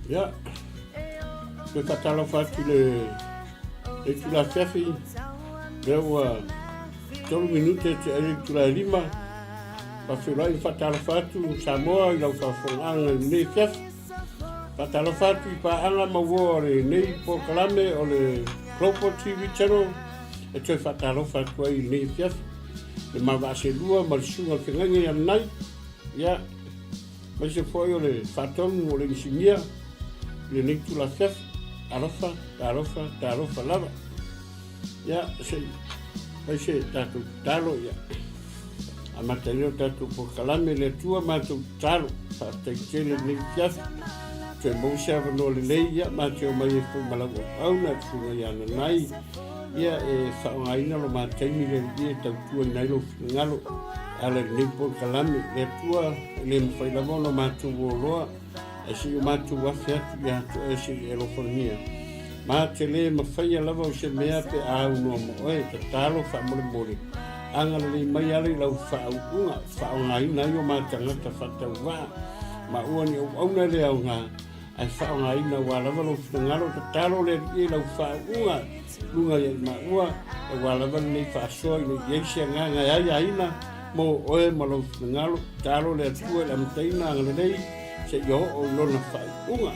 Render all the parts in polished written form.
Ya. Ke fatalo fatu le tula fiafi. Lewa 3 minute te ele tula lima. Pa fila i fatalo fatu Samoa i lau fafonanga nei fiafi. Fatalo fatu i pa anga maua o le nei po kalame o le Global TV channel. E toi fatalo fatu ai nei fiafi. Le mawase lua ma le sunga whengangi am nai. Ya. Mai se foi o le fatonu o le nisinia. Le nei tula fiafi. Tarofa lava. Ya, mai se tatu talo ya. Amataneo tatu po kalame le tua mātou talo. Whataitele nei fiafi. Toi mausia wano le leia, māteo mai e fu malawa au na tunga i ana nai. Ia e whaongaina lo mātaimi le lia tau tua nailo ngalo. Ala nei po kalame le tua le mwhailamono mātou woloa. E si o mātou wafi atu i atu e si elofonia. Mā te le mawhaia lava o se mea pe au noa moe, ta talo whamole mole. Angala le mai ale lau whaunga, whaungaina i o mātangata whatau wā. Ma uani au auna le au ngā, ai whaungaina wā lava lo whangaro, ta talo le i lau whaunga. Lunga i ma ua, e wā lava nei whaasoa i no iesia ngā ngai ai aina, mo oe ma lo whangaro, talo le atua le amtaina angala nei, se yo o lona whaunga.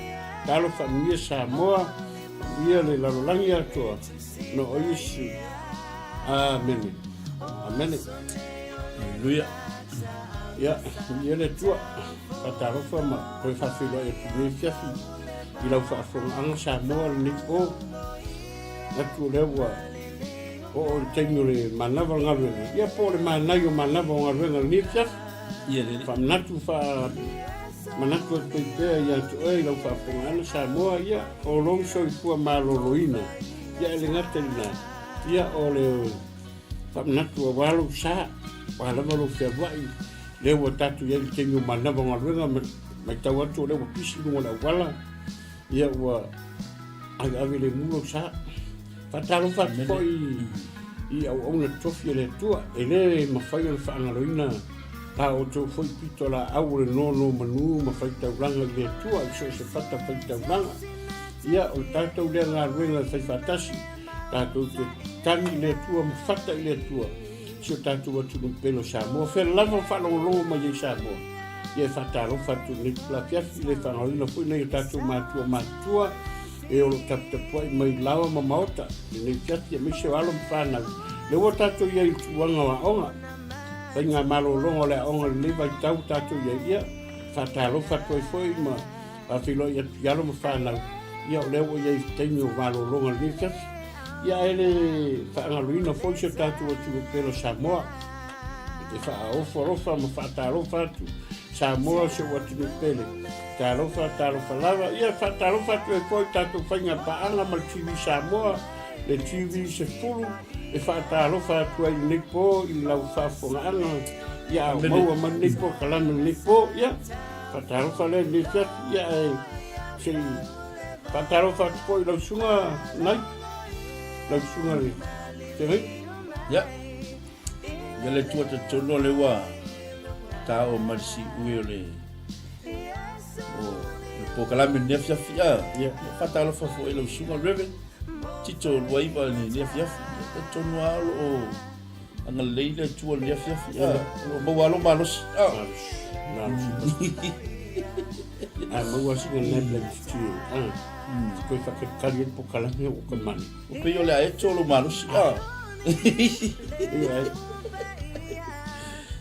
Talo whamia Samoa, ia le lalolangi atua no o Yesu. Amen. Amen. Haleluya. Ya, ia le tua. Patarofa ma koe whawhilo e pune fiafi. I lau whaafonga Samoa le nipo. Atu lewa o tengu le manawa ngaruenga. Ia po le manai o manawa ngaruenga le fiafi. Ia le. Whamnatu manatu at pēpea i atu e lau whaafonga ana Samoa ia o longso i kua maloloina. Ia ele ngaterina. Ia o le whamnatu a walo sa. Walawa lo whia wai. Lewa tatu ia i tengu manawa ngaruenga. Mai tau atu lewa pisi nunga la wala. Ia ua awe le mulo sa. Whatalo whatu po i au auna tofi le tua. E le mawhai ana whaangaloina. Ta o tō whai pito la au le nono manu ma whaitau ranga le tua i so se whata whaitau ranga. Ia o tātou lea ngā ruenga whai whatasi, tātou te tangi le tua ma whata i le tua. Si o tātou atu no pelo Samoa, whera lava whanongongo ma i Samoa. Ia whataro whatu ne tula fiafi le whangalina pui nei o tātou mātua, e o lo taputapua i mai lawa ma maota, i nei fiafi a mese o alo mwhanau. Le o tātou ia i tuanga wa onga. Pai ngā malolongo le aonga le lewa i tau tātou ia whataro whatu ai foi ma whilo i atu ialo ma whanau. Ia o leo ia i tengo malolonga le lewa. Ia ele whaangaluina foi se tātou atu o pelo Samoa. E whaofa ma whataro whatu. Samoa se watu no pele. Tarofa lava. Ia whataro whatu ai foi tātou whainga paanga ma TV Samoa. Le TV se fulu. E whaatarofa atu ai nipo i lau whaafonga ana. Ia au maua man nipo, kalana nipo, ia. Whaatarofa le nipo, ia e. Se whaatarofa atu po i lau sunga nai. Lau sunga le. Te rei? Ia. Ia le tua te tono le wā. Tā o marisi ue o le. O le pokalame nefiafi a. Ia. Whaatarofa fo i lau sunga reven. Tito luaiva ni nefiafi. Tono alo o anga leila tua nefiafi a. O mawalo malos. Maua singa Netflix tio. Koe whakakari e pokalame o ka mani. O peo le ae tolo malos.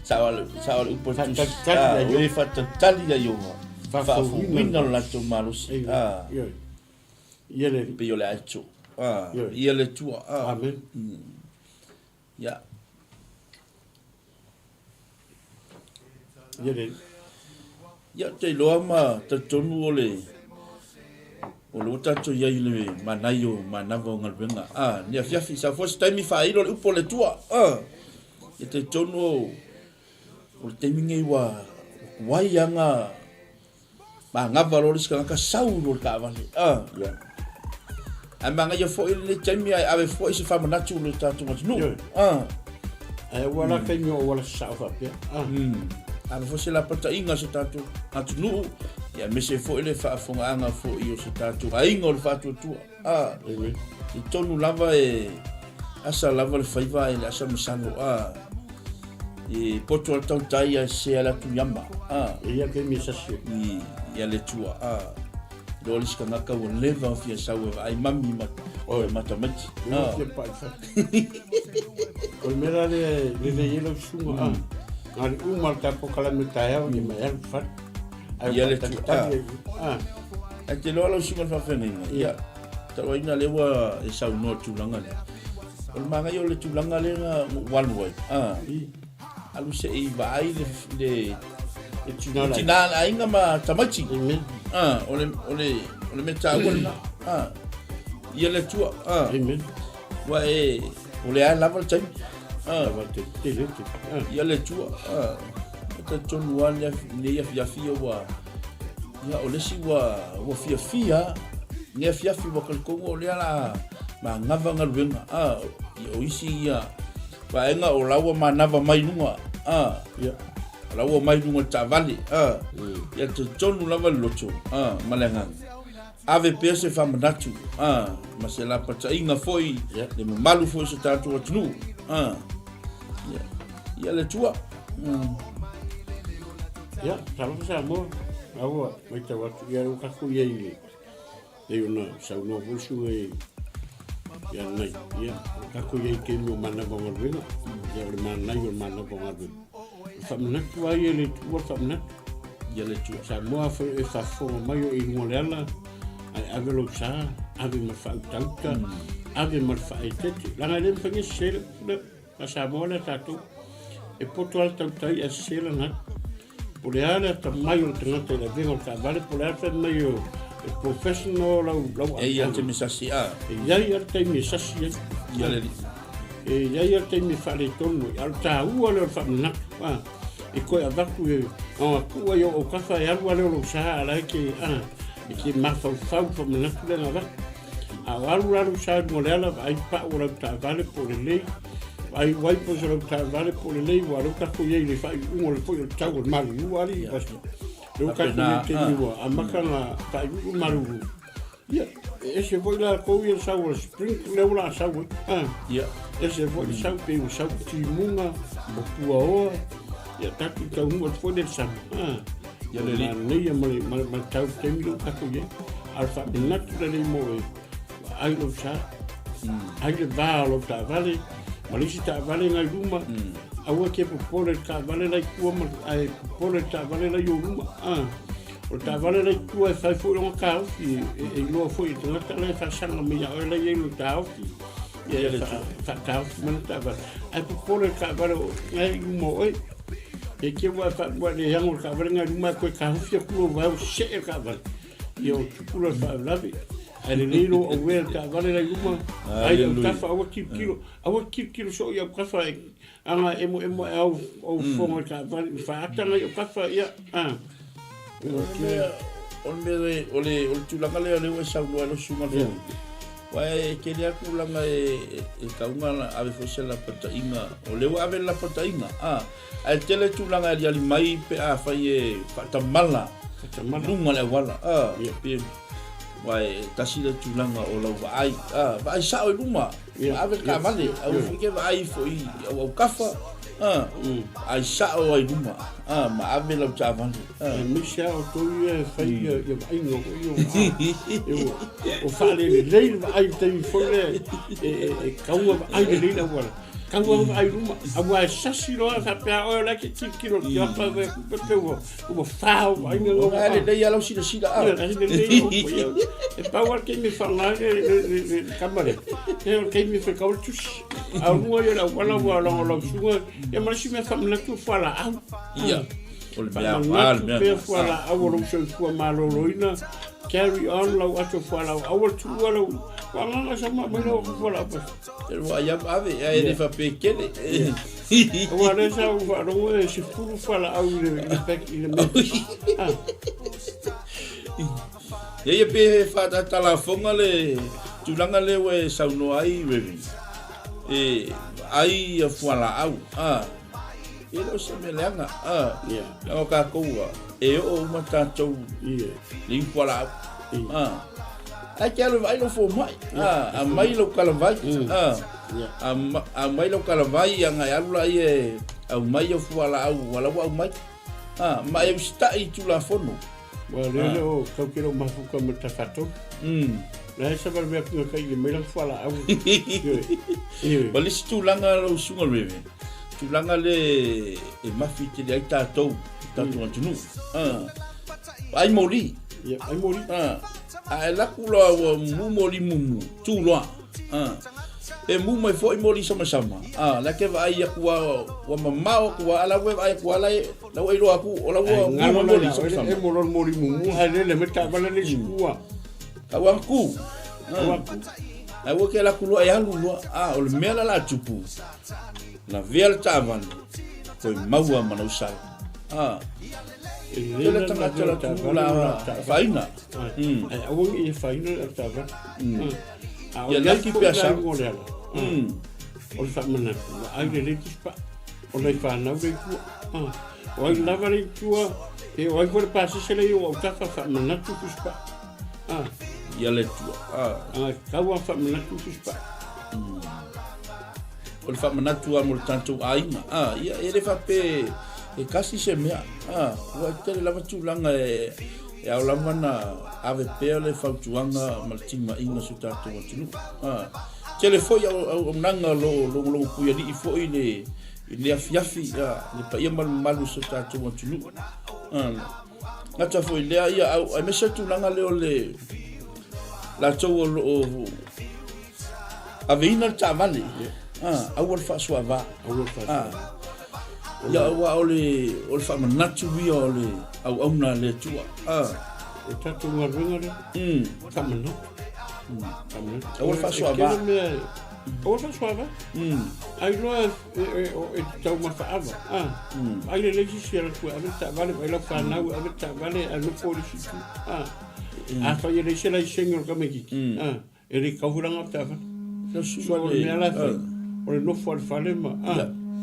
Sawa le upo tus. Ue whatatali a ionga. Whaafuina lato malos. Ia le. Peo le ae tolo. Ia le tua. Amen. Ya. Ia le. Ya te loa ma te tonu o le. O le utato ia i le manai o manawa o ngalwenga. Nia fiafi sa fos taimi whailo le upo le tua. Ia te tonu o le taimi wa wai anga ma ngava rolis ka ngaka sau lo ka vale. Amanga ia fo ile taimi ai ave fo se fama natu le tatu mas no. Wala kenyo wala sa fa pia. ave fo se la pataʻiga se tatou atunuu ia mese foʻi le faafogaaga foʻi o se tatou aiga o le faatuatua i tonu lava e asa lava le faiva e le asa masalo e poto al tautai a se ala tu yamba ia ke mi sasi ia le tua lo le skangaka o leva fia sau ai mami o matamati o mera le yelo sunga al umal ta pokala metaia o ni mai fa ia le tua a te lo sunga fa fenenga ia tawa ina lewa e sau no tulanga le o manga yo le tulanga le one way alu se i vai le tinala ainga ma tamachi ole meta wala ia le tua wa e ole a lava time ia le tua ta tonu wala ne ia fia wa ia ole si wa fia ne fia wa kalkongo ole ala ma ngava ngalwenga o isi ia wa enga o lawa manava mai lunga ia lawa mai lunga tavali ia te tonu lava loto malenga ave pese famanatu ma se la patainga foi le malu foi se tatu atunu ia le tua ia talo sa mo awa mai tawa ia o ka ku ia ile e una sa no vusu ia nei ia ka ku ia ke no mana ba ngorwena ia le mana ia mana ba ngorwena famna ku ai ele tu famna ia le tu sa mo fa e fa fo mai o i ngolela ai ave lo sa ave ma fa tauta ave ma fa tete la le fanye sel la sa mo la tatu e poto al tauta ia sel na por ala ta mai o tengata le vengo ka vale por ala mai o professional lo ia te misasi ia te misasi ia le ia te mi fa le tono al ta u le fa na e ko ava ku ku yo o ka fa ia lo sa ala ke ke ma fa fa na ku na va a lu sa mo le ala ai pa o ta vale por le ai vai po se ta vale por le wa ro ka ku ye le fa un le po el tau mal u ali bas eu ka ku ye ni wa amakana ta u malu ia ese voi la ko ye sa o spring le la sa ia ese voi sa pe u sa ti munga mo pu o ia ta ku ka un fo de sa ia le ni ia ma tau te mi ka ku ye alfa de naturally mo ai lo sa ai le va lo ta vale malisi ta vale ngai luma aua ke popole ta vale lai kua ai popole ta vale lai luma o ta vale lai kua fai fo o ka e lo fo i tona ta lai fa sanga mi ya lai e lo ta o e fa ta man ta vale ai popole ta vale ngai luma oi e ke wa fa wa le yang o ka vale ngai luma ko ka fi ku va o se ka vale yo ku fa lavi ale lelo o wel ka vale la yuma ai ka fa o kilo so ya ka fa anga emo au fonga ka vale fa ata ngai ka fa ya on me ole tulanga le o sa lo suma le Wai ke dia ku langa e kaunga ave fosela patainga o le ave la patainga ai tele tu langa dia li mai pe a fai e patamala lunga le wala pe wai tasile tu langa o lo ai vai sa o luma ave ka vale au fike vai foi o kafa ai sa o ai luma ma ave la chavan mi sa o to e fai e vai no o fale le ai te fole e kaunga ai le na wala kaunga ai luma a sasi lo fa pe o la ke kilo ya pa pe o fa ai no ale le ya lo sida e pa wa ke mi fa na le kamare ke mi fa ka tus a mo yo la wala lo suga e ma si me fa na tu fala ia o le mea pe fala a wo so fu ma lo loina carry on lo ato fala a wo tu wala wala sama me lo fala pa el wa ya ave e le fa pe kele o le sa o ro e si fu fala au le pek ile me ye pe fa ta la fonga le tu langa le we sa no ai we ai fala au ia lo se me leanga ia o ka koua e o uma tātou ia limpo ala ai ke alo vai lo fo mai a mai lo kala vai a mai lo kala vai anga alu la ie au mai o fu ala au wala wa mai mai o sta i tu la fono wa le o ka kiro mafuka me tafato la esa va ver que kai me la fu ala au bali stu langa lo sunga reve tu langa le e mafi te ai tātou antunu ai mori ia ai mori ai la kula mu mori mu tu loa e mu mai foi mori sama la ke vai ku wa mamao ku ala we vai ku ala la we lo aku ola wa mu mori sama e mori mu ai le meta bala le skua awanku ai wo ke la kulo ai alu lo o le mela la tupu na vel tavan foi maua manusal ele tangata la tula faina ai awang I faina tava ia la ki pesa o fa mana ai le tispa o le fa na ve ku o ai lava le tua e o ai for passa se le o ta fa mana tu tispa ia le tua ka wa fa mana tu tispa o le fa mana tu amor tanto aina ia ele fa pe e kasi se mea wa tele lava tulanga e au lava na ave pea le fautuanga maltima inga su tātou atunu tele foi au nanga lo puia ni foi le afiafi le pa ia malu su tātou atunu ngata foi lea ia au ai mesa tulanga leo le la tau o aveina tavale au al fa suava ya wa ole fa manatu wi ole au na le tua e tatu ngarunga le kamana au fa suava ai lo e tau ma fa ava ai le legi ku ave ta vale vai la fa na ave ta vale a no polisi a fa ye le sela senhor kameki e ri kauranga ta va no su le la o le no fa fale ma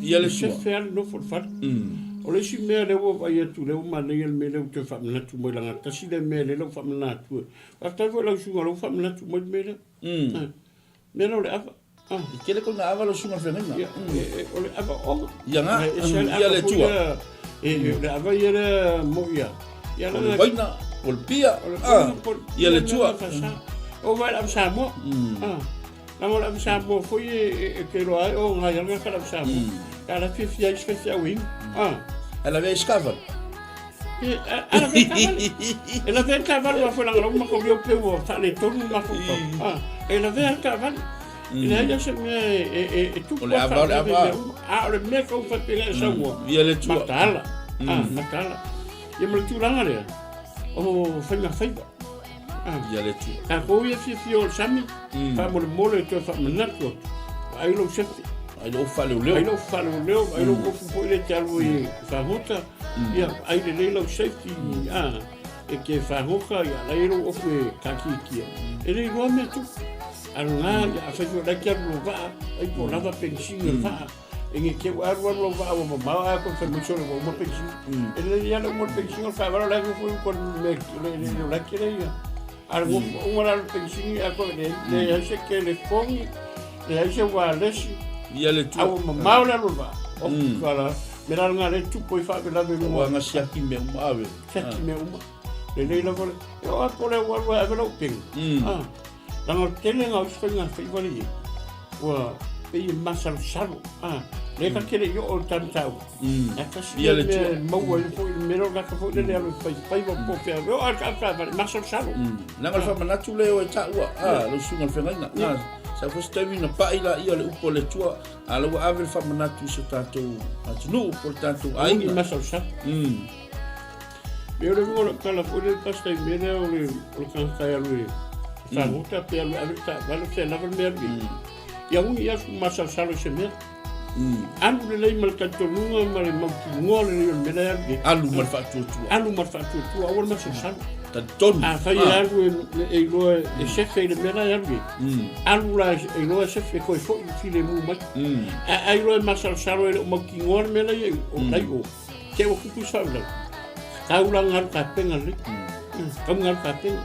ia le se fer no for fat o le si me le wo vai tu le ma le me le te fa na tu mo la ta si le me le lo fa na tu a ta vo la su lo fa na tu mo me le me no le ava ke le ko na ava lo su ma fena o le ava o ia nga ia le tu le ava ia le mo ia le vaina o le pia ia le tu o vai la sa mo la mo la sa mo foi ke lo ai o nga nga ka la sa mo ka la fifia fifia wing ela ve escava ela ve cavalo foi la ma ko yo pe wo fa le todo ma ko ela ve cavalo ela ya se me tu le ava le me ko fa pe sa wo ia le tu matala matala ia mo tu la ngale o fa na fa ia le tu ka ko ia fifio sami fa mo le to fa manako ai lo chefe ai lo fa le ai lo ko fu le talo i fa hota ia ai le lo safety e ke fa hoka ia le lo of kakiki e le lo me tu anga ia fa jo da ke lo va ai ko lava pension fa e ke wa lo va o ma ko fa mo solo mo pension e le ia lo mo pension fa va la ko con me le la ke le algo una pension a ko le hace que le pon le hace guardarse ia le tu au maula lo va o kala mera nga le tu poi fa la be mo nga sia ki me mo ave le la ko o a ko le wa ave lo ping la no tele nga usfa nga fa ivali wa pe masal salo le ka kele yo o tan tau ia le tu mo wa fo mero ga ka fo le le fa va po pe o a ka masal salo na nga fa manatu le o ta wa lo sunga fe nga sa fostevi na paila ia le upo le tua ala wa ave fa manatu so tatou atunu por tanto ai masal sa eu não vou cala por ele pasta e meia o cansai ali sa muita pelo ave tá vale ser na vermelho e a ia masal salo se me alu le lei mal tatonunga ma le maukingoa le leo mele arge alu mal fatuatua alu mal fatuatua awal masasala tatonu fai alu e iloa e sefe i le mele arge alu la e iloa sefe koe fo i file mu mai a iloa e masalasalo e le maukingoa le mele i o lai o ke o kupu saula kaula ngaru ka penga le kam ngaru ka penga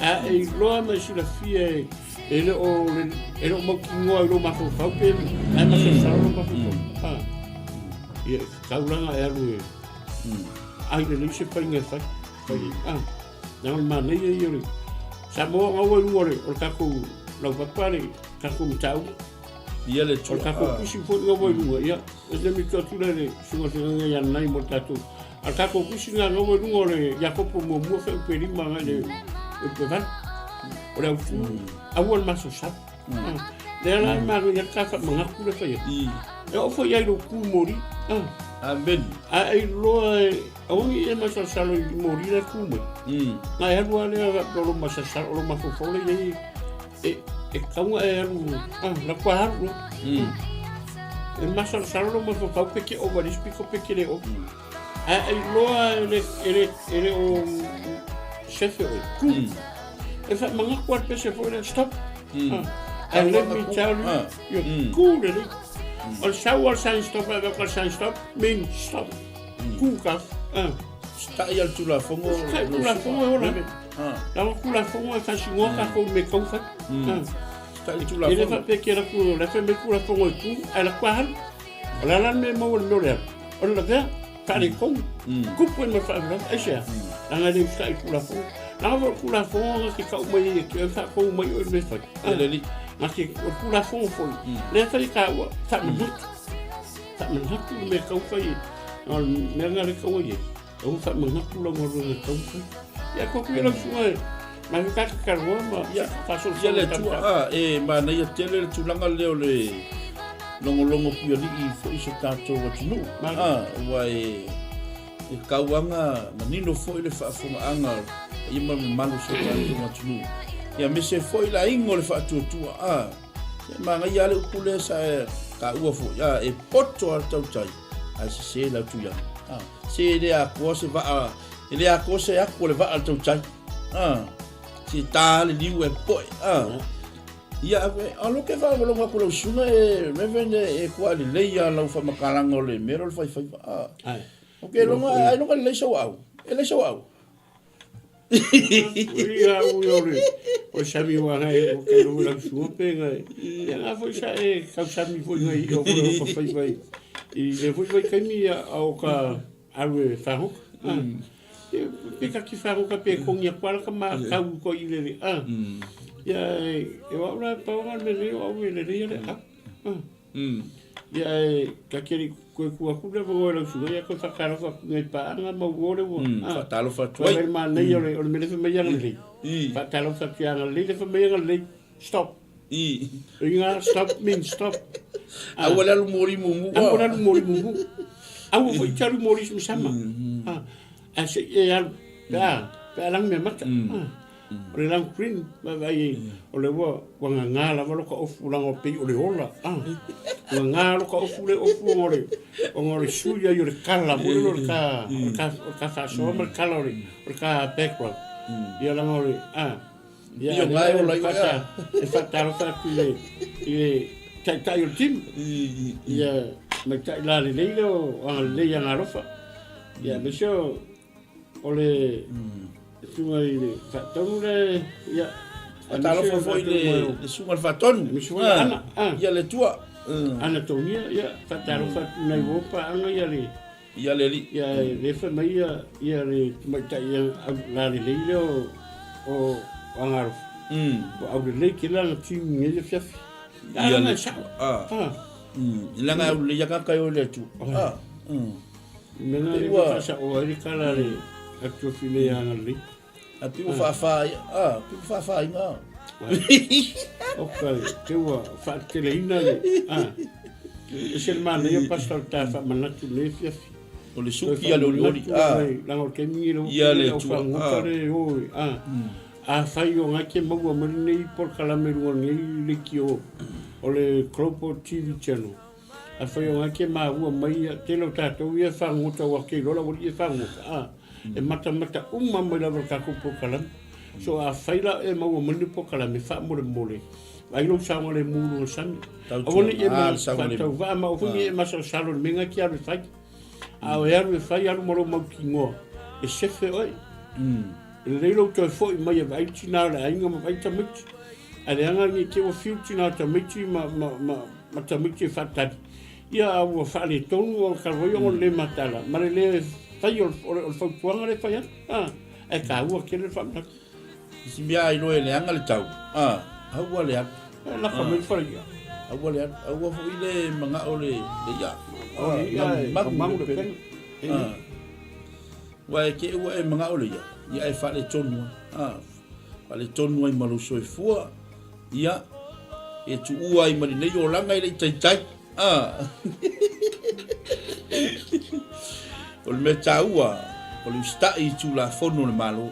a e iloa ma sila fie ele o maukingoa i lo mafofau pe ai masalasalo lo mafofau ia kaulanga e alu e ai le lise painga fai nang mana ia ia Samoa ngawai ngore o kako lau papare kako mtau ia le o kako kusi fo ngawai ngore ia e mi totula le singo singa ia nai mo tatu al kako kusi ngawai ngore ya kopo mo mo fe perima ngale e pevan o le fu awal maso sap le ala ma ya kaka mangaku le fai e o fo ia lo ku mori amen ai loa aongi e masasalo i mori le kume na e alua le lo masasalo lo mafofole i e kaunga e alu la kua haru e masasalo lo mafofau peke o marispiko peke le o ai loa ele o chefe o ku e fa manga kua pese fo le stop and let me tell you you're cool le al sau al sign stop al sign stop mean stop kuka stai al tula fongo la fongo ora la kula fongo e fasi ngoka ko me konfa stai tula ele fa pe kera ku la fe me kula fongo tu ala kwahal la me mo no le on la ver pare kon kupu me fa la asia la ngale stai kula fongo la vo kula fongo ki ka mai ke fa ko mai o me fa ele Maki o kula fongo foi. Le fa ka wa fa me hut. Fa me hut me ka foi. No me ngale ka wo ye. O fa me hut lo ngoro le ka foi. Ya ko ku lo foi. Ma ka ka ro ma ya fa so ya le tu e ma na ya tele tu langa le le longo pu li fo iso tato wa tunu. Wa e ka wanga manino foi le fa fo anga i ma malu so tato wa tunu. Ya me se foi la ingo le fatuatua ma ngai ale ukule sa ka ua fo ya e poto al tau tai a se la tu ya se le a ko se va ele a ko se a ko le va al tau tai si ta le liu e poi ya alo ke va lo ma ko lo suna e me vende e kwa le ya la fa makalango le mero fai okay lo ma ai no le so au ele so au ia uiore o sami wa ngai o ke lo la supe ngai ia na foi sa e ka sami foi ngai o ko fai vai i le foi vai kai o ka awe fahu e ka ki fahu ka pe ko ngia kwala ka ma ka ko i le ia e wa la pa wa le le o le le ia ka kiri ko ku le vo la su ia ko fa kara fa ngai pa nga mo gore wo fa talo fa toi le ma nei o me le fa me yang le fa talo fa tia le fa me yang le stop inga stop mean stop awala lu mori mumu awu foi charu mori sama ase ya pa lang me mata o le lang green vai o le wo nga la lo ko ofu lang o pe o le ola nga lo ko ofu le o le suya yo le kala mo le ka fa so mo kala o ka background ya lang o ya ngai o la e fa ta ku le ta yo tim ya me ta la le le ya ngarofa ya me sho o le sunga ile fatonu le ya atalo foi le sunga fatonu ya le tua anatomia ya fatalo fatuna iwopa ana ya le le fa mai ya le mata ya la le o angaro au le kila na tim nge fia ya le ilanga le ya ka yo le tu mena le fa o ri kala le Acto file yang ali. Api ufa inga. Okay, kewa fa teleina le. Ese man le pastor ta fa manatu le fia. O le suki ale oli. La o ke mi lo. Ya le tu. Fa yo ngake maua mani por kala meru ngi le kio. O le Cropo TV channel. a whai o ngake maa ua mai te lau tātou ia whangota wa ke lola wari ia whangota e mata uma mai lawa kako po kalami so a whaila e maua mani po kalami wha mole ai lau saunga le muru o sami a wani e maa whatau wa ma ufungi e masa salo le menga ki aru whai a o e aru e whai aru maro mau ki ngoa e sefe oi e leilo toi fo i mai e vai tina le ainga ma vai tamiti a le anga ni ke o fiu tina tamiti ma tamiti whatari ia a ua whaale tonu o karwai o le matala ma le whai o whautuanga le whai e ka ua kere whamata si mea i loe le anga le tau haua le atu laka mai whai haua le atu haua fo i le manga o le ia mangu le pena wa ke ua e manga o le ia e whaale tonu whaale tonu ai malu soe fua ia e tu ua i mali nei o langa i le tai o le mea tāua o le ustai tu la fono le malo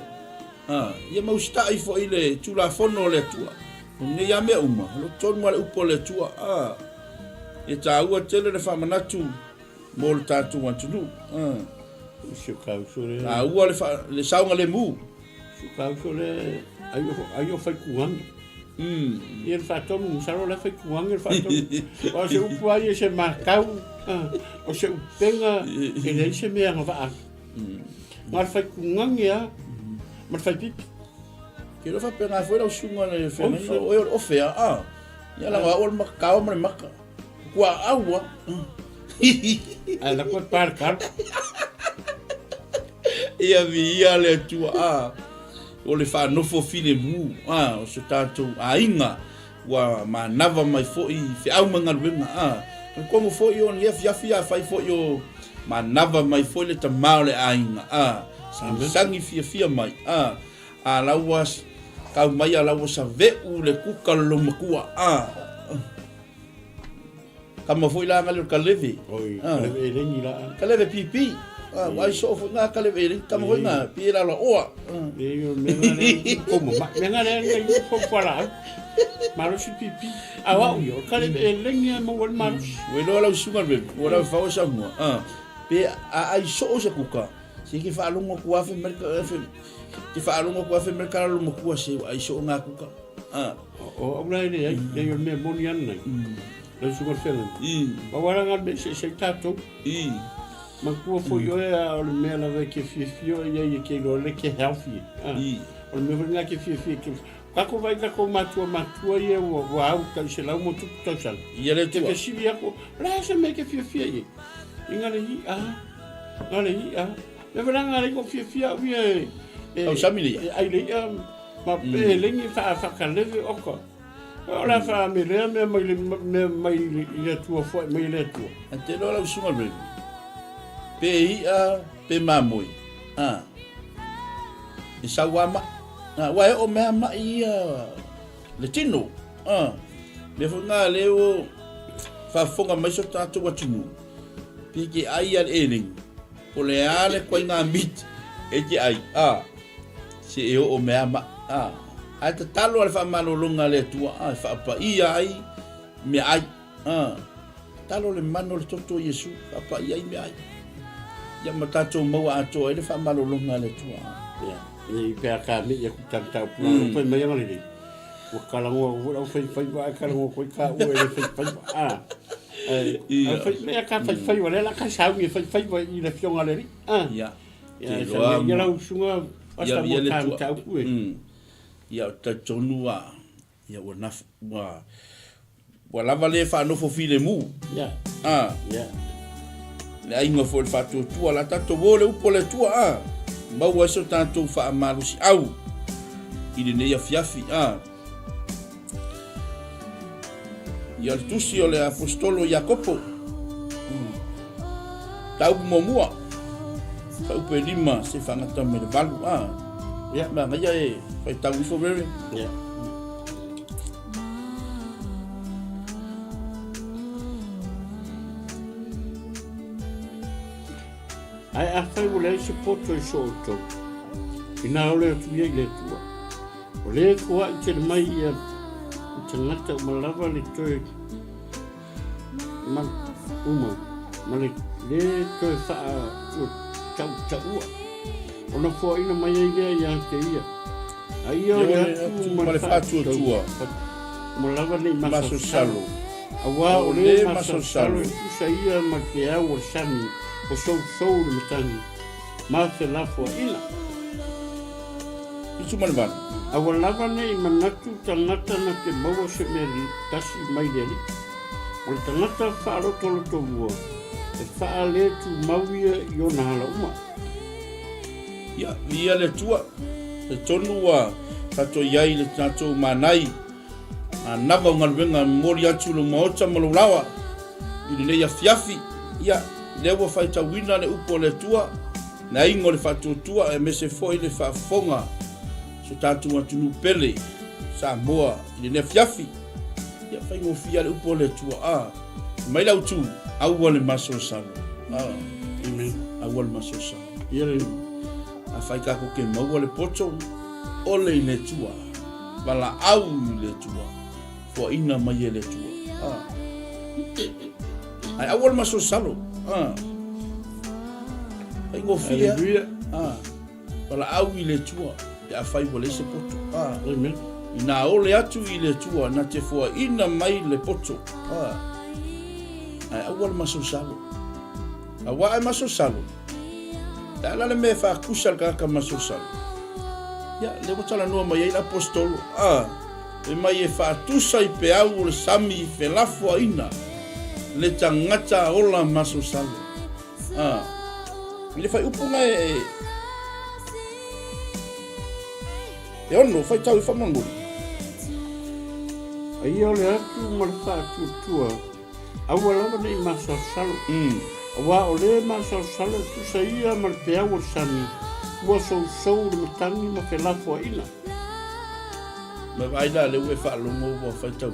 ia mau ustai fo i le tu la fono le tua o ne ia mea uma lo tonu ale upo le tua e tāua tele le whamanatu mo le tātua atunu tāua le saunga le mu sukau so le aio whai kuanga ia le whatonu musaro le whai kuanga le whatonu o se upu ai e se makau o se upenga e le se mea nga waa ma le whai kuanga ia ma le whai pipi ke lo whapenga fwera o sunga le whenga o fea ia la wa o le makau ma le maka kua aua a la kua pārkar ia via le tua o le whanofo fine mu o se tātou ainga wa manava mai fo'i fe au mangaruenga kongo fo'i o ni fiafi a fai fo'i o manava mai fo'i le tamao le ainga sangi fia mai a lawas kau mai a lawas a ve'u le kuka lo makua kama fo'i la ngali o kaleve kaleve e rengi la kaleve pipi wai so fo na kaleve kama fo'i na pira la oa como menga le fo para marusi pipi awa yo kaleve e rengi mo wal marus we lo la sunga be wala fa o sa mo pe ai so se kuka se ki fa lungo ku afe merka ki fa lungo ku afe merka lo mo ku se ai so nga kuka o ula ile ai yo me monian nai le sugar felen ba wala ngal be se tato ma ku fo yo o le me la ve ke fio ye ke lo le ke healthy o me venga ke fio ke kako vai ka ko matua ye o au ka se la mo tu total ye le tu ke si via ko la se me ke fio ye ingale hi ngale hi me venga le ko fio ye au samile ai le ma pe le ni fa ka leve oko ora fa me le mai le tua fo mai le tua ante lo la sunga be pe pe mamoi e sawama wa o me ma le tino me fo nga le o fa fonga mai so tato wa tinu pe ke ai al eling po le ale ko nga mit e ke ai se e o me ma ai te talo al fa malolonga le tua fa pa ai me ai talo le mano le toto Yesu fa pa ai me ai ya matato mo ato ele fa malolonga le tua e pe ka me ya kutanta pu pe me ya ngale o kalango o fai wa kalango ko ka o ele fai fai me ka fai wa la ka sa mi fai wa i le fiona le ya ya la usunga hasta mo tanta pu ia ta tonua ia wana wa lava le fa no fo file mu ya le ainga fo le fatu tua la tato vole upo le tua ba wa so tanto fa malusi au ile ne ia fiafi ia tusi o le apostolo Jacopo tau momua tau pe lima se fangata me le valu ya ma ngai e fai tau ifo vere ya ai a fai wole se poto e soto ina ole tu ye le tua o le ko a te mai ia te ngata malava le toe ma uma male le to fa chau ona fo ina mai ile ya ke ia ai o male fa tua mo lava nei maso salo awa o le maso salo sa ia ma ke au sami o so le tangi ma se la fo ina itu man awa lava nei manatu tangata na ke maua se meri tasi mai deli o tangata fa ro to bua e fa le tu mawia yo na hala uma ya ia le tua te tonu wa tato iai le tato manai a nava ngalwenga mori atu lo maota malulawa ili le ya fiafi ia lewa faita wina le upo le tua na ingo le fatu tua e mese foi le fa fonga so tatu atunu pele sa moa ili le fiafi ia fai ngo fia le upo le tua mai lau tu au le maso salo amen au le maso salo ia le a fai ka ko ke mau le poto ole le tua wala au le tua fo ina mai le tua ai awal maso salo ai ngo fia wala au le tua ya fai vole se poto amen ina ole atu i le tua na te fo ina mai le poto ai awal maso salo awa maso salo la le me fa kusal ka maso salo ya le botala no mai la apostolo e mai e fa tu sai pe au le sami fe la fo ina le tangata ola maso salo le fa upunga e ono fa tau fa mangu ai ole atu marfa tua awala nei maso salo wa ole maso salo tu saia mal pe au sami wa so le tangi ma fe la fo ina ma vai la le we fa lo mo wa fa tau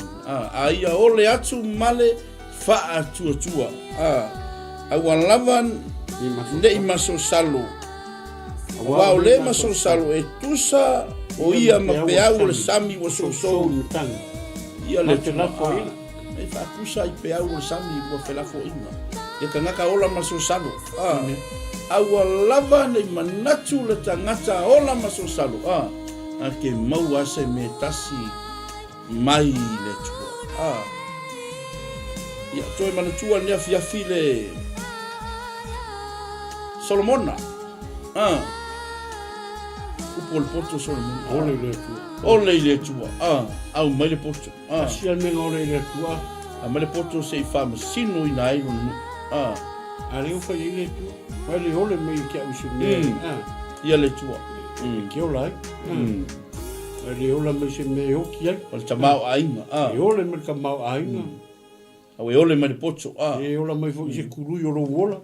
ai ole atu male fa atu tua awan lavan nei maso salo wa ole maso salo e tusa o ia ma pe au le sami wa so le tangi ia le la fo ina e fa tusa i pe au le sami wa fe la fo ina e kangaka ola maso salo awa lava nei manatu le tangata ola maso salo a ke mau ase me tasi mai le tua ia toi manatua nia fiafi le Solomona upo le poto Solomona ole le tua au mai le poto sia me ole le tua a mai le poto se fama sino ina ai ale o fa ile tu ale ole me ke au se ia le tua ke ola ale ole me se me o ki o le tamau ainga e ole me ka mau ainga au e ole me le poto e ole me fo se kuru yo lo wola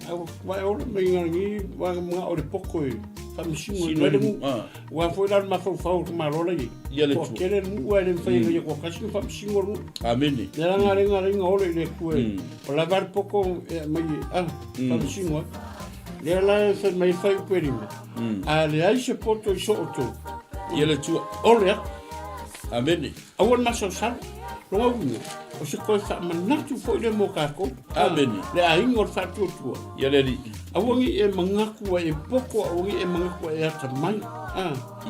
au vai ole me ngi wa nga o le poko e fa mi singo le mu wa fo la ma fo fa ma rola ia le tua ke le mu wa le fa ye ko kasi fa mi singo ru ameni la nga ole le ku e o la var poko mai fa mi singo le la se mai fa ku ri ale ai se poto so to ia le tua ole ameni awon ma so sa lo ngu o se ko fa manatu fo le mo ka ko ameni le ai ngor fa tu ia le ri awongi e mangaku e poko awongi e mangaku e ata mai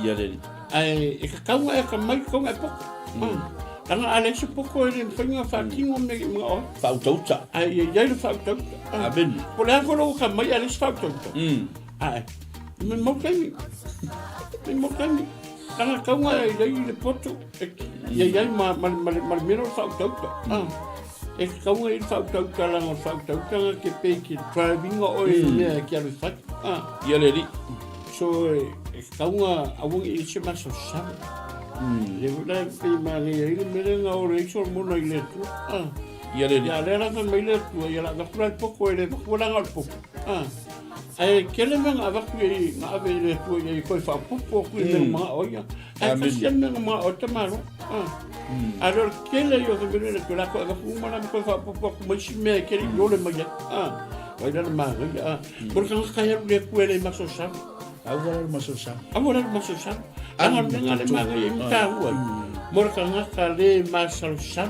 ia le ri ai e ka kaunga e ka mai kaunga e poko tanga ale se poko e whainga whakingo me mga o fautauta ai e le fautauta ameni po le ako lau ka mai ale se fautauta ai me mokani tanga kaunga e iai le poto iai ma mero fautauta e kaunga i fautauta langa fautauta ke pe ki driving o e mea ki alu fat ia le ri so e kaunga awongi i se maso sama le vula pe ma le i mere nga o re so mona i le tu ia le ri ya le rata mai le tu ia la kura poko e le kura ngal poko ai kele menga avaku i na ave le tu i ko fa popo ku le ma o ya ai fa siame ma o tamaro alors kele yo ke bele ke la ko avaku ma na ko fa popo ku ma si me kele yo le ma ya vai dar ma ya por kan ka ya le ku le ma so sa agora maso sa anga menga le ma ya ta wa por kan ka le ma so sa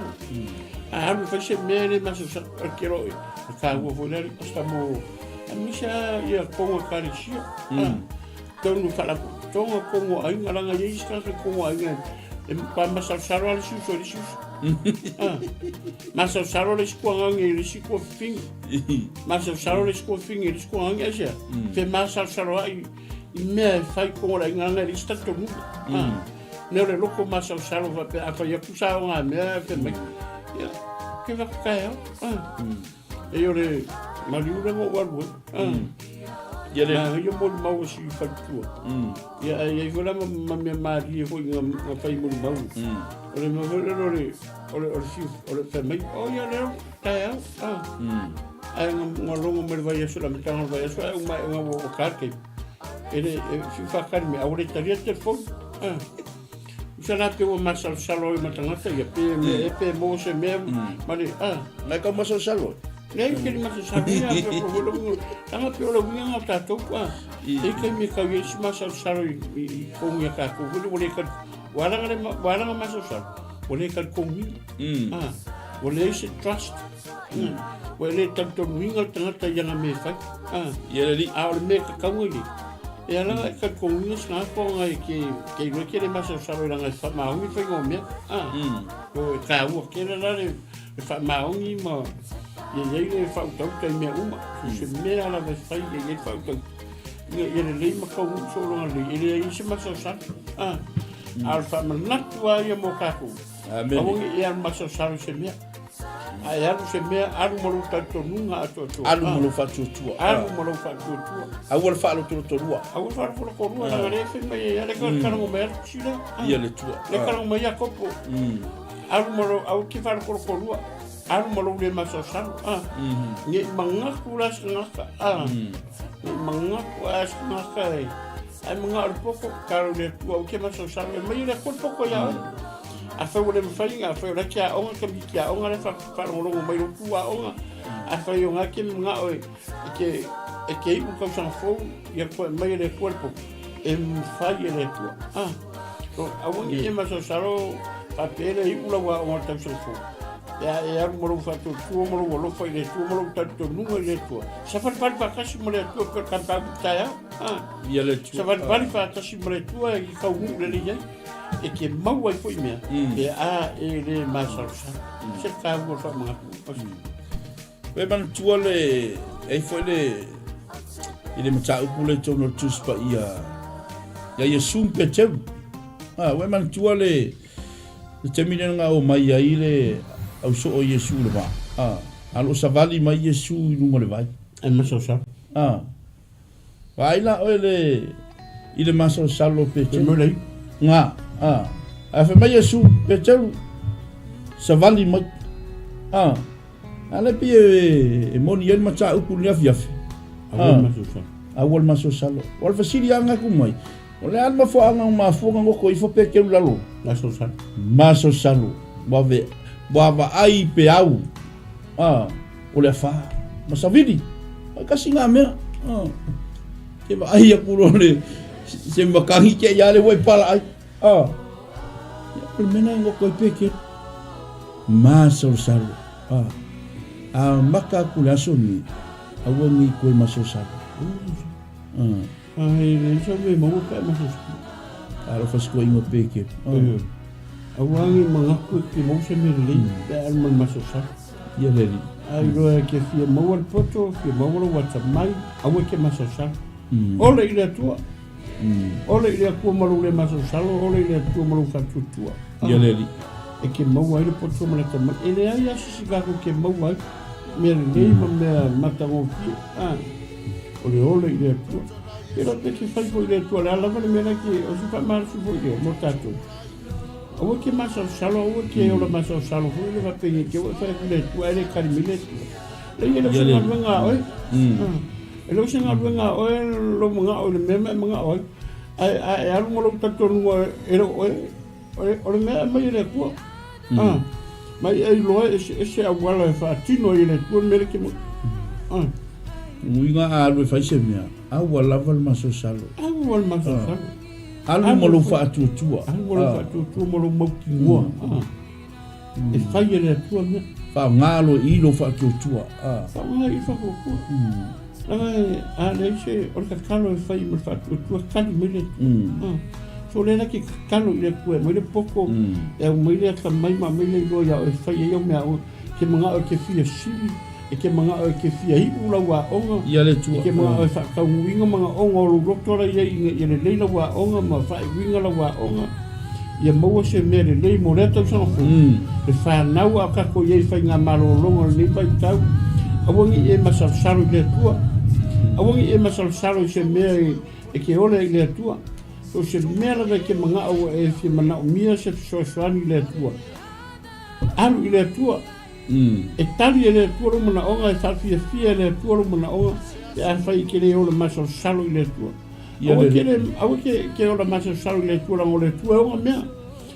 alu fa se mere maso sa kero ka go voler sta mo amisa ia kongo karisia tonu fala tongo kongo ai ngalanga ye sta kongo ai e pa masa saro al su so su masa saro le sku ngangi le sku fing masa saro le sku fing le sku ngangi asia fe masa saro ai me fai kongo la nganga le sta tonu ne le loko masa saro va pe afa ya kusa nga me fe me ya que va cair e eu le mariura mo warbo ya le eu mo mau si fatu ya e vola ma me mari foi nga fai mo mau ole mo ole si ole fe me o ya le cair ai nga longo me vai so la metano vai so é uma carque ele se fa carme a ore taria telefone Sana pe o masal salo i matangata ia pe mo se me mali na ka masal salo nei ke masal salo ia ko volo tanga pe o winga ta to e ke me ka ye masal salo i ko mi ka ko volo ka wala masal salo wala ka ko mi wala se trust wala tanto winga tanga ia na me fa ia li a o me ka ko e ala ka komunus na ko ngai ke no kere maso salo la ngai fa maungi fa ngome o ka u ke la le fa maungi ma ye le fa to te me uma se me ala ve fa ye fa to ye le ma ko so lo le ye se maso salo al fa na tua ye mo ka ku amen ye maso salo se me ai alu se me alu mo tanto nunga to alu mo fa tutua awal fa lo tutua awal fa lo ko rua la re fe me ya le kan mo mer chile ya le tua le kan mo ya kopo alu mo au ki fa ko rua alu mo le ma so san ni manga kulas ngaka ni manga kulas ngaka ai manga al poco caro le tua ke ma so san me le ko poco ya a fa wole mfainga a fa ora kia onga ka bikia onga le fa longo mai tua onga a fa yo nga ke nga o ke ibu ka san fo ya ko mai le cuerpo en falle le tua so a woni e ma so saro papele i ula wa o ta so fo ya mo fa tu mo lo fa le tu mo ta tu nu le tua sa fa pa ka si mo le tua per cantar ya ya le tua sa fa pa ka si mo le tua i ka u le ya e ke mau ai foi mea e le masal se ka go fa ma we man tuale e foi le ile mata upule tono tuspa ia Yesu pe we man tuale le temine nga o mai ai le au so o Yesu le va alo savali mai Yesu no le vai e masal vai la ole ile masal salo pe le nga a fe mai Yesu pe teu savali mai ale pie e moni el macha upu ni afiafi awal maso salo wal fasili anga ku mai ole alma fo anga ma fo ngo ko ifo pe keu lalo maso salo bava ai pe au ole fa masavidi kasi nga me ke ba ai ku le se makangi ke ya le wai pala ai mena ngo ko peke maso salo maka kula soni awani ko maso salo ai so me mo ka maso aro fasko ingo peke awani mga ko ki mo se me li al man maso salo ya le ai ro ke fi mo al poto fi mo lo wat mai awe ke maso salo ole ile tua ole ile ko mo le maso salo ole ile ko mo fa tutua ya le e ke mau ai le poto mo le tama ele ai asi ga ko ke mau ai me le me mata go ki ole ile tua pero te que fai ko ile tua la vale me na ki o su fa mal su foi mo tato o que maso salo o que o maso salo foi le va pe que o fa le tua ele carimile le ile so na venga oi ele so na venga oi lo mga o le me mga oi ai alu mo lo tato no ele o me mai le tua mai ai lo ese agora fa tino ile tua me que muinga alu fa se mea awala val maso salo alu mo lo fa tua mo lo fa tua mo lo mo ki mo e fai le tua me fa ngalo I lo fa ki tua fa ngai fa ko le se o ka kalo e fai mo fa tua kali me le so le ki kalo le tua me le poko e o me le ka mai ma me le lo ya e fai e o me o ke manga o ke fia sili e ke manga o ke fia I ula wa onga ia le tua ke manga o fa ka winga manga onga o lo tora ia I le leila wa onga ma fa winga la wa onga ia maua se me le lei mo le tau sa le fa nau a ka ko ia fa nga malo longo le pai tau awangi e masal salu le tua awangi e masal salu se me e ke ole le tua so se me la ke manga o e fi mana o mia se so swani le tua alu le tua e tali le tua mana onga e fa fia le tua mana onga e a fa ke le ole masal salu le tua awa ke ola masal salu le tua o le tua onga mea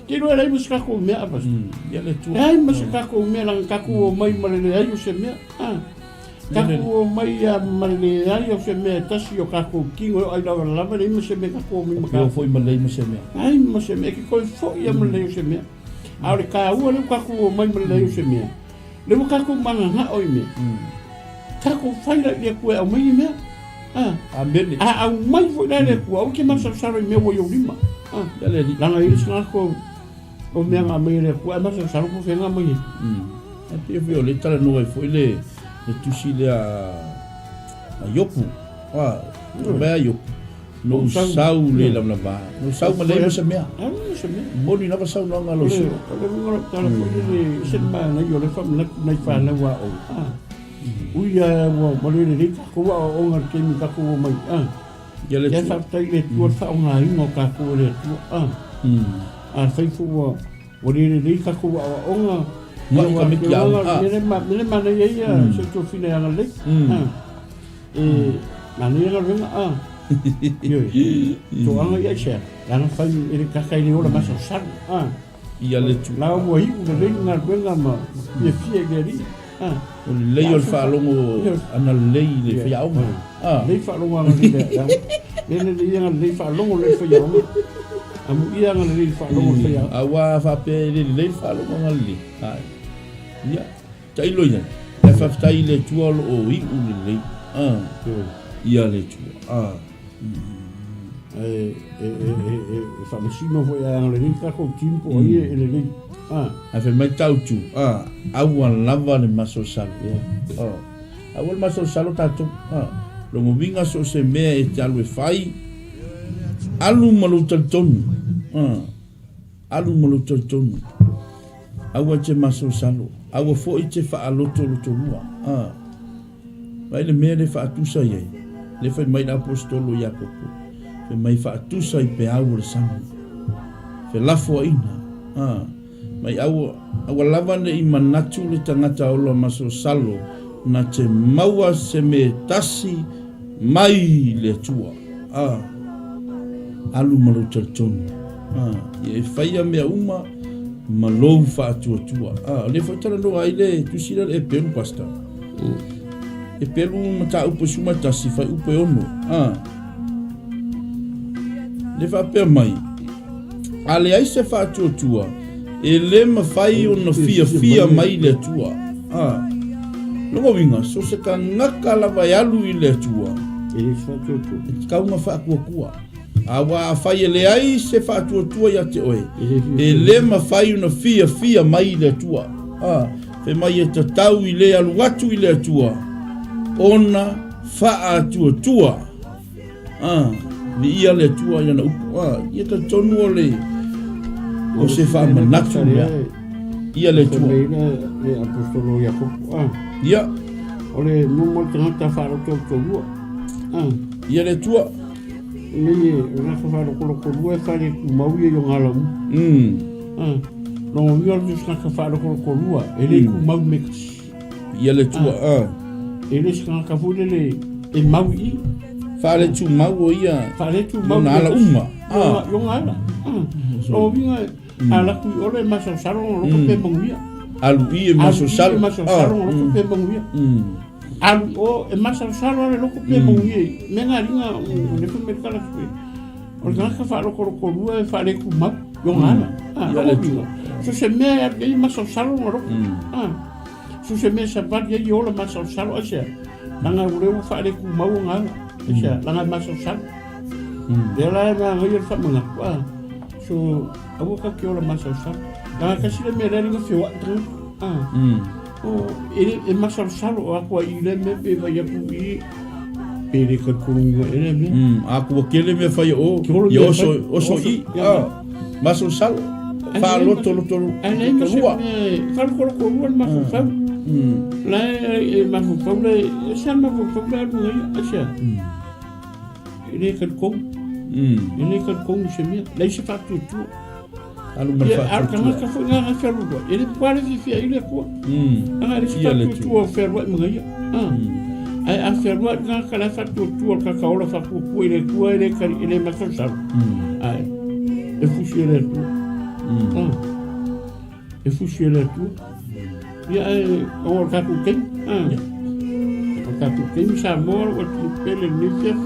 ke no era i musaka mea pas ia le tua ai musaka mea lang kaku mai male ai se mea kaku mai male ai se mea tasi o kaku kingo ai la male se mea kaku mi ka foi male se mea ai se mea ke ko fo ia male se mea ai ka u le kaku mai male se mea le kaku mana na oi me kaku fai la le ko au mai mea amene au mai foi la le ko au ke masal salu me wo yo lima dale di langa i sna ko o me nga mai le ko ama sa ko fe nga mai e pe le tala no foi le tusi le a yopu ba yopu no sau le la ba no sau ma le se mea boni na ba sau no nga lo so le ngoro tala ko le se ma na yo le fam na fa na wa o uia mo le le ko wa o nga ke mi ka ko mai ia le tua fa tai le tua fa nga I no ka ko le tua fai fu o le ka ko o nga ma ka me ki le ma na ia se to fine nga le ma ni nga venga yo to anga ia che nga fai ele ka kai le ola ma sa ia le tua la mo I le nga venga ma ia fie geri o le lei o fa longo ana lei le fa au le fa longo ana le le fa longo le fa au amu ia ana le fa longo fa au awa fa pe le fa longo ana le ia tai lo ia le fa tai le tua o I u le ia le tua fa masino foi ana le ka ko timpo ia le a fe mai tau tu awan lava le maso salo awal maso salo tatu lo movinga so se mea e te alu e fai alu malu taltonu alu malu taltonu awa te maso salo awa fo I te fa aloto loto lua mai le mea le fa atusa iei le fai mai na apostolo Iakopo fe mai fa atusa I pe au le sanu fe lafo ina mai au lava ne I manatu le tangata o lo maso salo na te maua se me tasi mai le tua alu malu taltonu e faia mea uma malou fa tua le foi tala no ai le tusira e pelu pasta e pelu mata upo suma tasi fai upo ono le fa pe mai ale ai se fa tua e le mawhai o na fia mai le tua longo winga so se ka ngaka lava alu I le tua e kaunga wha kua awa whai le ai se wha tua ia te oe e le mawhai o na fia mai le tua fe mai e tatau I le alu atu I le tua ona wha tua ni ia le tua ia na upu ia ta tonu o le o se fa manatu ia le tua le apostolo Iakopo ia ole mo tanga fa ro to lua ia le tua ni na fa ro ko lua fa le mau ia yo ngala no mi ora just na fa ro ko lua ele ku mau me ia le tua ele ska ka fu le e mau I fa le tu mau ia fa le tu mau na ala uma yo ngala o vinga ala ku ole masa saro lo ko pe mongia alu I e maso salo lo ko pe mongia alu o e masa saro lo ko pe mongia menga ringa le ko me kala ku o ka fa lo ko lua fa le ku mau yo ngala ia le tua so se mea e masalo ngoro so se mea sa vali e ola masalo ase langa ureu whaare ku mau ngala ase langa masalo dela e ma ngai fa manga so awu ka ki ola masalo langa kasi le mea ringa whiwa e masalo o akua i le me pe vai aku i pere ka kurunga ele me aku kele me fai o yo so i maso salo fa loto ai me rua fa ko rua maso salo la e maso salo e sa maso salo ngai asia ele ka kom se me la se fa tu alu malfa kana ka fo nga ka rua ele pare fi ele ko ana ele se fa tu o ferwa ngai ai a ferwa nga kala fa tu ka kaola fa ku ele ku ele ka ele maso salo ai e fusione tu e fusione tu ya o ka tu ken o ka tu ken sa mor o tu pele ni chef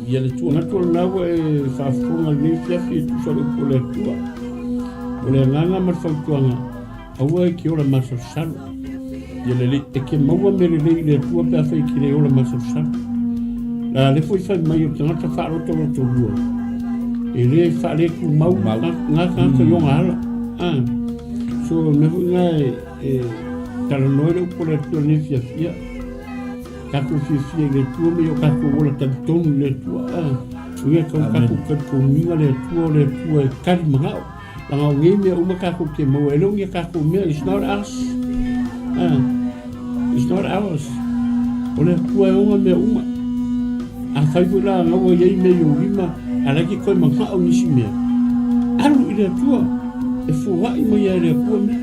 ya le tu na tu na e fa funga ni chef e tu so ko le tu o le nganga ma fa tu nga o e ki o la maso salo ya le e ke mo me le tu pa fa ki le o la maso salo la le foi fa mai o tanga fa o to lu ele fale ku mau nga ka yo ngala so me nga kala noire por la tonifia ka ku fia le tu me yo ka ku vola ta ton le tu uia ka ku minga le tu e kali manga la nga ngi me uma ka ku ke mo elo ngi ka ku me is not us it's not ours ole ku e uma a fai vola nga wo ye me yo lima ala ki koe manga au nisi mea alu i rea tua e fuwa i mai a rea tua mea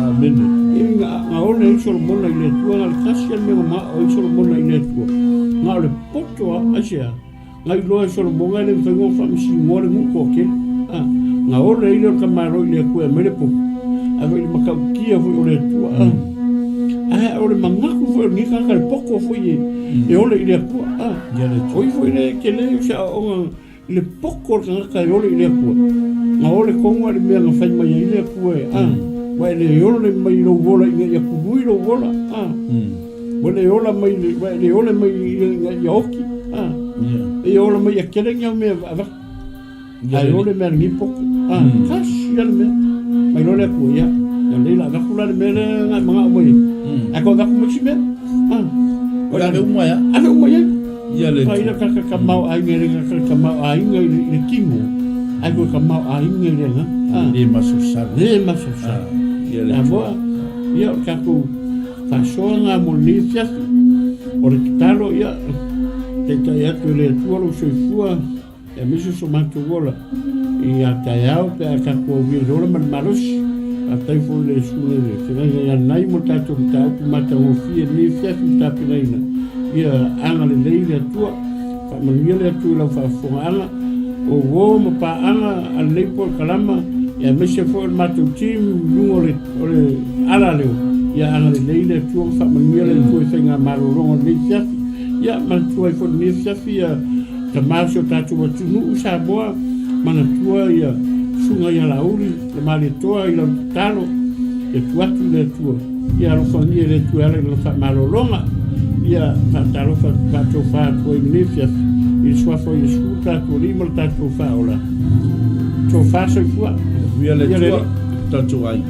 amen e nga ona i solo mona i rea tua nga le kasi al mea ma o i solo mona i rea tua nga o le poto a asea nga i loa i solo mona i le whaingo whamisi ngore nguko ke nga ona i leo ka maro i rea kua mere poku a wai le makau kia fui o rea tua o le mangaku fui o ni kaka le poko fui e ole i rea kua o i fui le ke le o sa o le poko ka ole le ku nga ole konga le mea fai mai le ku wa le ole mai lo vola ia ku vui lo vola wa le ole mai le ole mai ia oki e ole mai akele nga me va ai ole me ni poko kas ia me mai lo le ku ia le la ga kula le me nga manga mai ako ga ku mixi me o la uma ya ave uma ya ia le ai ka mau ai ngere ka mau ai ngere le kingo ai ka mau ai ngere na le maso sa ia le boa ia ka ku fa songa mo lifia o le talo ia te ia tu le tuolo so fua e miso so manto vola ia taiao pe ka ku vi rola man malos a tai fo le sule te ia nai mo tato ta mata o fi ni fia ta pinaina ia anga le leile tua fa manuia le atu la fa fonga o wo mo pa anga al leipo kalama ia mese fo matu tim lungo le ala leo ia anga le leile tua fa manuia le tua fenga marolongo le fia ia man tua fo ni fia ia tamaso tatu watu nu sa boa mana tua ia sunga ia lauri le mali toa ia talo e tuatu le tua ia lo fa ni le tua le fa marolonga ia talo fa to fa ko inifia il sua fo il scuta to rimol tato fa ola to fa so fu via le tua tanto ai